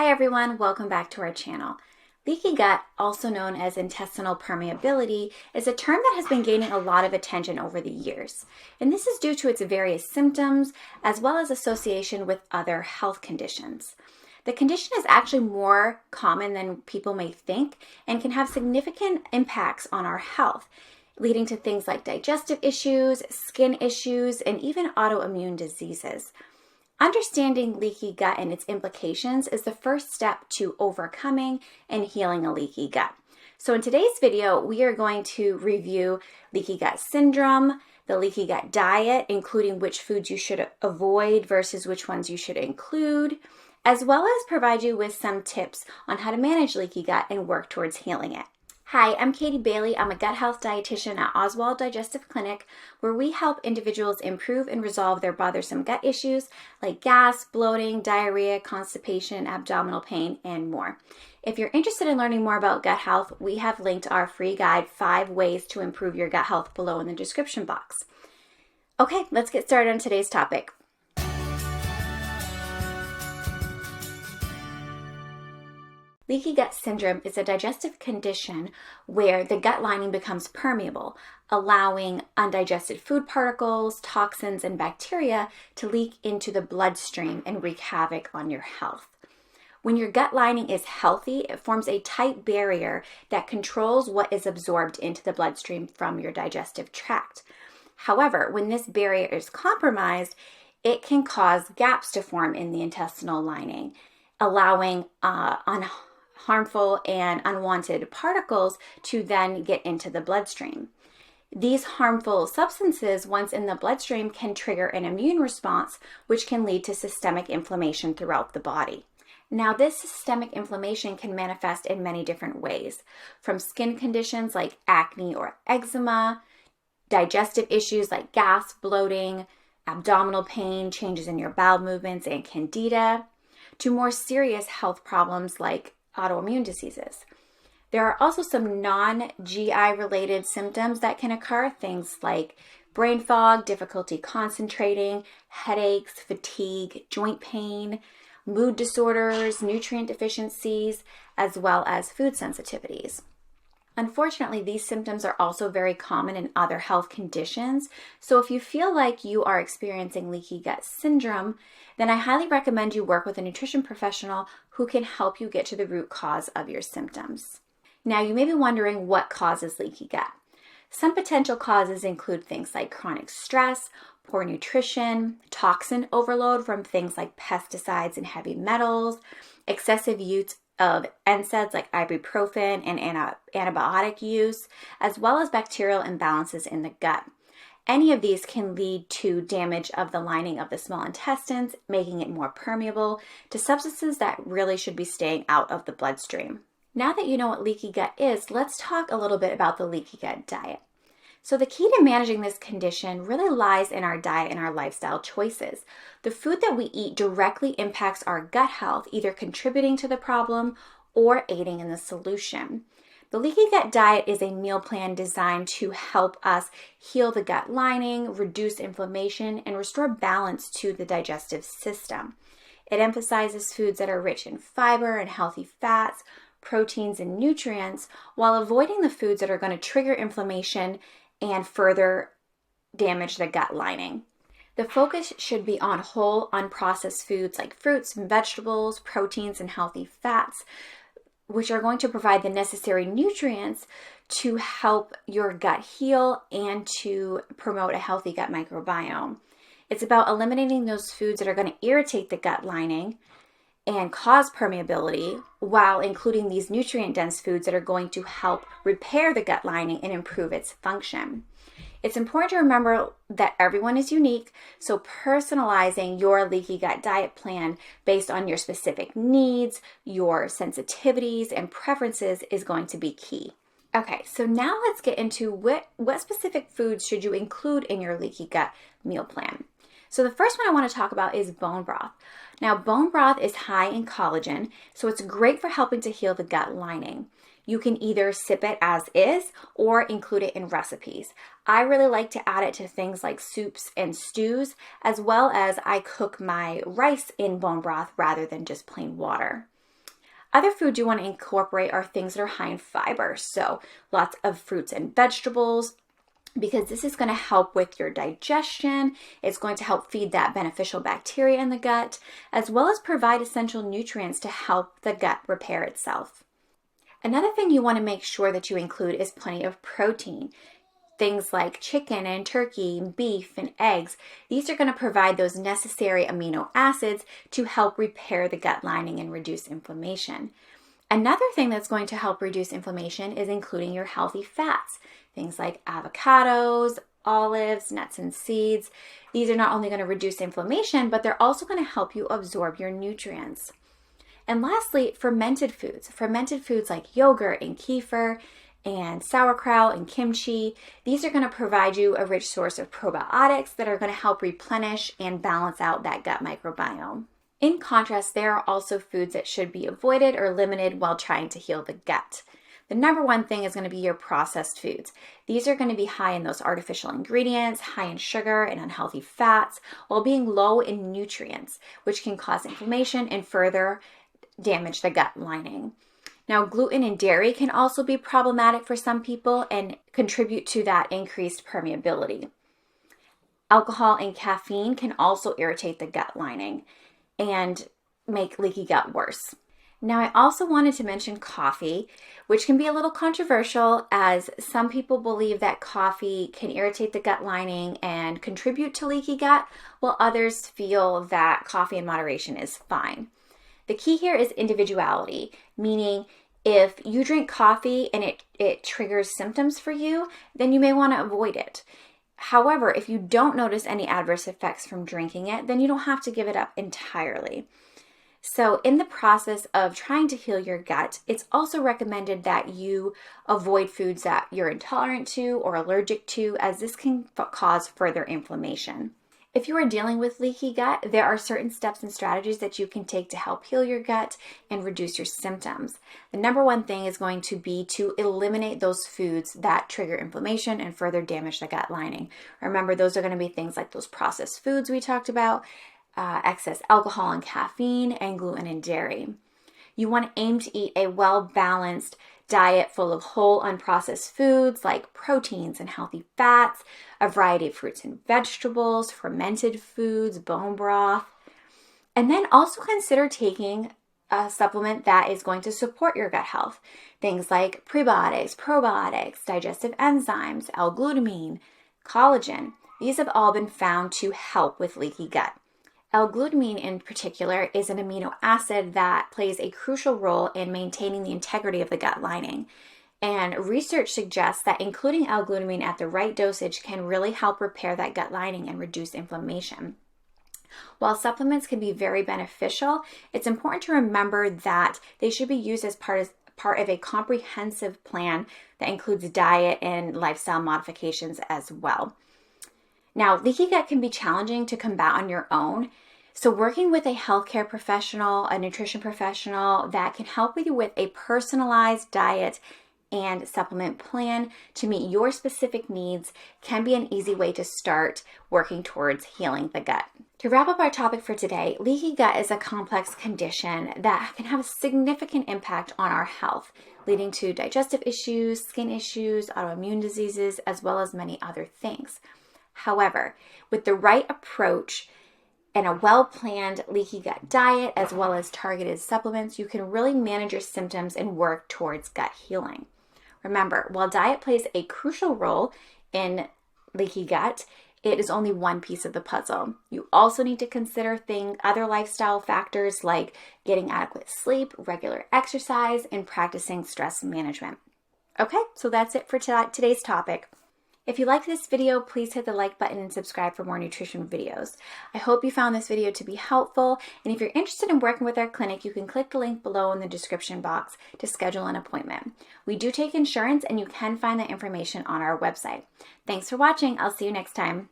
Hi everyone, welcome back to our channel. Leaky gut, also known as intestinal permeability, is a term that has been gaining a lot of attention over the years. And this is due to its various symptoms as well as association with other health conditions. The condition is actually more common than people may think and can have significant impacts on our health, leading to things like digestive issues, skin issues, and even autoimmune diseases. Understanding leaky gut and its implications is the first step to overcoming and healing a leaky gut. So in today's video, we are going to review leaky gut syndrome, the leaky gut diet, including which foods you should avoid versus which ones you should include, as well as provide you with some tips on how to manage leaky gut and work towards healing it. Hi, I'm Katie Bailey. I'm a gut health dietitian at Oswald Digestive Clinic, where we help individuals improve and resolve their bothersome gut issues like gas, bloating, diarrhea, constipation, abdominal pain, and more. If you're interested in learning more about gut health, we have linked our free guide, 5 Ways to Improve Your Gut Health, below in the description box. Okay, let's get started on today's topic. Leaky gut syndrome is a digestive condition where the gut lining becomes permeable, allowing undigested food particles, toxins, and bacteria to leak into the bloodstream and wreak havoc on your health. When your gut lining is healthy, it forms a tight barrier that controls what is absorbed into the bloodstream from your digestive tract. However, when this barrier is compromised, it can cause gaps to form in the intestinal lining, allowing harmful and unwanted particles to then get into the bloodstream. These harmful substances, once in the bloodstream, can trigger an immune response, which can lead to systemic inflammation throughout the body. Now, this systemic inflammation can manifest in many different ways, from skin conditions like acne or eczema, digestive issues like gas, bloating, abdominal pain, changes in your bowel movements, and candida, to more serious health problems like autoimmune diseases. There are also some non-GI related symptoms that can occur, things like brain fog, difficulty concentrating, headaches, fatigue, joint pain, mood disorders, nutrient deficiencies, as well as food sensitivities. Unfortunately, these symptoms are also very common in other health conditions, so if you feel like you are experiencing leaky gut syndrome, then I highly recommend you work with a nutrition professional who can help you get to the root cause of your symptoms. Now, you may be wondering what causes leaky gut. Some potential causes include things like chronic stress, poor nutrition, toxin overload from things like pesticides and heavy metals, excessive use of NSAIDs like ibuprofen and antibiotic use, as well as bacterial imbalances in the gut. Any of these can lead to damage of the lining of the small intestines, making it more permeable to substances that really should be staying out of the bloodstream. Now that you know what leaky gut is, let's talk a little bit about the leaky gut diet. So the key to managing this condition really lies in our diet and our lifestyle choices. The food that we eat directly impacts our gut health, either contributing to the problem or aiding in the solution. The leaky gut diet is a meal plan designed to help us heal the gut lining, reduce inflammation, and restore balance to the digestive system. It emphasizes foods that are rich in fiber and healthy fats, proteins, and nutrients, while avoiding the foods that are going to trigger inflammation and further damage the gut lining. The focus should be on whole, unprocessed foods like fruits and vegetables, proteins, and healthy fats, which are going to provide the necessary nutrients to help your gut heal and to promote a healthy gut microbiome. It's about eliminating those foods that are going to irritate the gut lining and cause permeability, while including these nutrient-dense foods that are going to help repair the gut lining and improve its function. It's important to remember that everyone is unique, so personalizing your leaky gut diet plan based on your specific needs, your sensitivities, and preferences is going to be key. Okay, so now let's get into what specific foods should you include in your leaky gut meal plan. So the first one I want to talk about is bone broth. Now, bone broth is high in collagen, so it's great for helping to heal the gut lining. You can either sip it as is or include it in recipes. I really like to add it to things like soups and stews, as well as I cook my rice in bone broth rather than just plain water. Other foods you want to incorporate are things that are high in fiber, so lots of fruits and vegetables, because this is going to help with your digestion. It's going to help feed that beneficial bacteria in the gut, as well as provide essential nutrients to help the gut repair itself. Another thing you want to make sure that you include is plenty of protein. Things like chicken and turkey, beef and eggs. These are going to provide those necessary amino acids to help repair the gut lining and reduce inflammation. Another thing that's going to help reduce inflammation is including your healthy fats. Things like avocados, olives, nuts and seeds. These are not only going to reduce inflammation, but they're also going to help you absorb your nutrients. And lastly, fermented foods. Fermented foods like yogurt and kefir and sauerkraut and kimchi. These are going to provide you a rich source of probiotics that are going to help replenish and balance out that gut microbiome. In contrast, there are also foods that should be avoided or limited while trying to heal the gut. The number one thing is going to be your processed foods. These are going to be high in those artificial ingredients, high in sugar and unhealthy fats, while being low in nutrients, which can cause inflammation and further damage the gut lining. Now, gluten and dairy can also be problematic for some people and contribute to that increased permeability. Alcohol and caffeine can also irritate the gut lining and make leaky gut worse. Now, I also wanted to mention coffee, which can be a little controversial as some people believe that coffee can irritate the gut lining and contribute to leaky gut, while others feel that coffee in moderation is fine. The key here is individuality, meaning if you drink coffee and it triggers symptoms for you, then you may want to avoid it. However, if you don't notice any adverse effects from drinking it, then you don't have to give it up entirely. So in the process of trying to heal your gut, it's also recommended that you avoid foods that you're intolerant to or allergic to, as this can cause further inflammation. If you are dealing with leaky gut, there are certain steps and strategies that you can take to help heal your gut and reduce your symptoms. The number one thing is going to be to eliminate those foods that trigger inflammation and further damage the gut lining. Remember, those are going to be things like those processed foods we talked about, excess alcohol and caffeine, and gluten and dairy. You want to aim to eat a well-balanced diet full of whole unprocessed foods like proteins and healthy fats, a variety of fruits and vegetables, fermented foods, bone broth. And then also consider taking a supplement that is going to support your gut health. Things like prebiotics, probiotics, digestive enzymes, L-glutamine, collagen. These have all been found to help with leaky gut. L-glutamine in particular is an amino acid that plays a crucial role in maintaining the integrity of the gut lining. And research suggests that including L-glutamine at the right dosage can really help repair that gut lining and reduce inflammation. While supplements can be very beneficial, it's important to remember that they should be used as part of a comprehensive plan that includes diet and lifestyle modifications as well. Now, leaky gut can be challenging to combat on your own. So working with a healthcare professional, a nutrition professional that can help you with a personalized diet and supplement plan to meet your specific needs can be an easy way to start working towards healing the gut. To wrap up our topic for today, leaky gut is a complex condition that can have a significant impact on our health, leading to digestive issues, skin issues, autoimmune diseases, as well as many other things. However, with the right approach and a well-planned leaky gut diet, as well as targeted supplements, you can really manage your symptoms and work towards gut healing. Remember, while diet plays a crucial role in leaky gut, it is only one piece of the puzzle. You also need to consider other lifestyle factors like getting adequate sleep, regular exercise, and practicing stress management. Okay, so that's it for today's topic. If you like this video, please hit the like button and subscribe for more nutrition videos. I hope you found this video to be helpful, and if you're interested in working with our clinic, you can click the link below in the description box to schedule an appointment. We do take insurance, and you can find that information on our website. Thanks for watching. I'll see you next time.